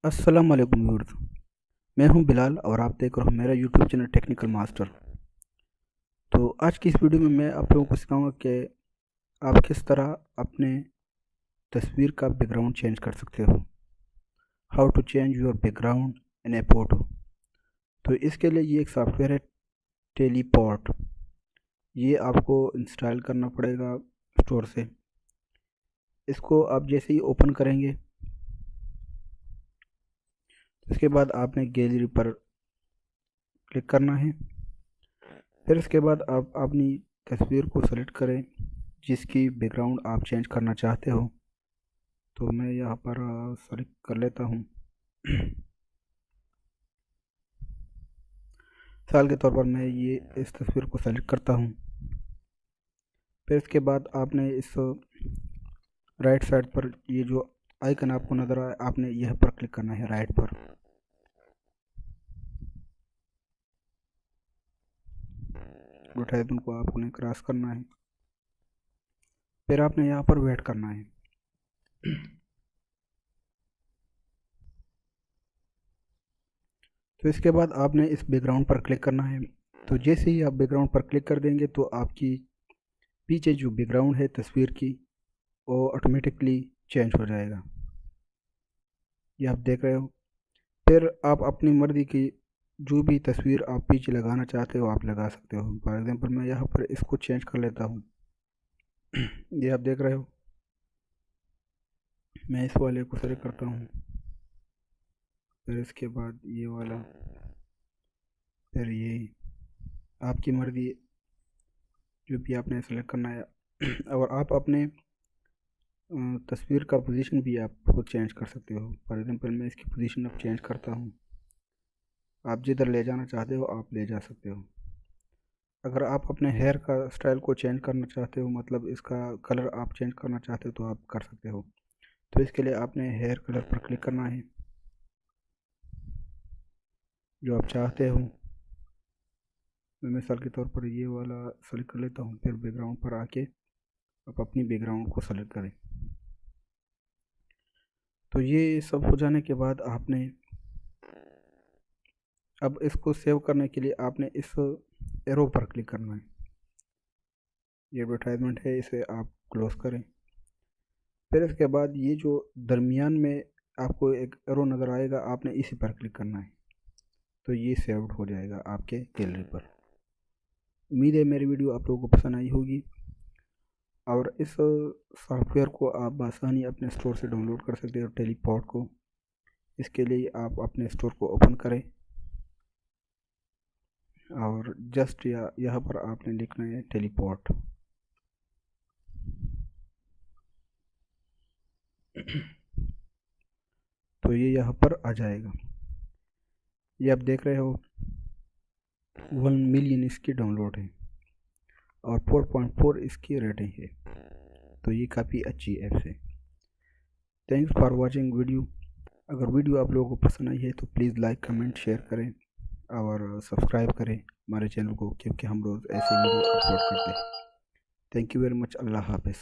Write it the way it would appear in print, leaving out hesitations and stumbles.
अस्सलाम वालेकुम व्यूअर्स। मैं हूं बिलाल और आप देख रहे हो मेरा यूट्यूब चैनल टेक्निकल मास्टर। तो आज की इस वीडियो में मैं आप लोगों को सिखाऊंगा कि आप किस तरह अपने तस्वीर का बैकग्राउंड चेंज कर सकते हो। How to change your background in a photo. तो इसके लिए ये एक सॉफ्टवेयर है, टेलीपोर्ट। ये आपको इंस्टॉल करना पड़ेगा स्टोर से। इसको आप जैसे ही ओपन करेंगे, इसके बाद आपने गैलरी पर क्लिक करना है। फिर इसके बाद आप अपनी तस्वीर को सेलेक्ट करें जिसकी बैकग्राउंड आप चेंज करना चाहते हो। तो मैं यहाँ पर सेलेक्ट कर लेता हूँ। मिसाल के तौर पर मैं ये इस तस्वीर को सेलेक्ट करता हूँ। फिर इसके बाद आपने इस राइट साइड पर ये जो आइकन आपको नज़र आए, आपने यह पर क्लिक करना है राइट पर। एडवर्टाइजमेंट को आपने क्रॉस करना है। फिर आपने यहाँ पर वेट करना है। तो इसके बाद आपने इस बैकग्राउंड पर क्लिक करना है। तो जैसे ही आप बैकग्राउंड पर क्लिक कर देंगे तो आपकी पीछे जो बैकग्राउंड है तस्वीर की, वो ऑटोमेटिकली चेंज हो जाएगा। ये आप देख रहे हो। फिर आप अपनी मर्ज़ी की जो भी तस्वीर आप पीछे लगाना चाहते हो आप लगा सकते हो। फॉर एग्जांपल मैं यहाँ पर इसको चेंज कर लेता हूँ। ये आप देख रहे हो। मैं इस वाले को सेलेक्ट करता हूँ, फिर इसके बाद ये वाला, फिर ये। आपकी मर्ज़ी जो भी आपने सेलेक्ट करना है। और आप अपने तस्वीर का पोजीशन भी आप खुद चेंज कर सकते हो। फॉर एग्जांपल मैं इसकी पोजीशन अब चेंज करता हूँ। आप जिधर ले जाना चाहते हो आप ले जा सकते हो। अगर आप अपने हेयर का स्टाइल को चेंज करना चाहते हो, मतलब इसका कलर आप चेंज करना चाहते हो, तो आप कर सकते हो। तो इसके लिए आपने हेयर कलर पर क्लिक करना है जो आप चाहते हो। मैं मिसाल के तौर पर ये वाला सेलेक्ट कर लेता हूँ। फिर बैकग्राउंड पर आके आप अपनी बैकग्राउंड को सेलेक्ट करें। तो ये सब हो जाने के बाद आपने अब इसको सेव करने के लिए आपने इस एरो पर क्लिक करना है। ये एडवर्टाइजमेंट है, इसे आप क्लोज करें। फिर इसके बाद ये जो दरमियान में आपको एक एरो नज़र आएगा, आपने इसी पर क्लिक करना है। तो ये सेव्ड हो जाएगा आपके गैलरी पर। उम्मीद है मेरी वीडियो आप लोगों को पसंद आई होगी और इस सॉफ्टवेयर को आप बआसानी अपने स्टोर से डाउनलोड कर सकते हो, टेलीपोर्ट को। इसके लिए आप अपने स्टोर को ओपन करें और जस्ट यहाँ पर आपने लिखना है टेलीपोर्ट। तो ये यहाँ पर आ जाएगा। ये आप देख रहे हो 1 मिलियन इसकी डाउनलोड है और 4.4 इसकी रेटिंग है। तो ये काफ़ी अच्छी ऐप है। Thanks for watching video. अगर वीडियो आप लोगों को पसंद आई है तो प्लीज़ लाइक कमेंट शेयर करें और सब्सक्राइब करें हमारे चैनल को, क्योंकि हम रोज़ ऐसे वीडियो अपलोड करते हैं। Thank you very much. अल्लाह हाफ़िज़।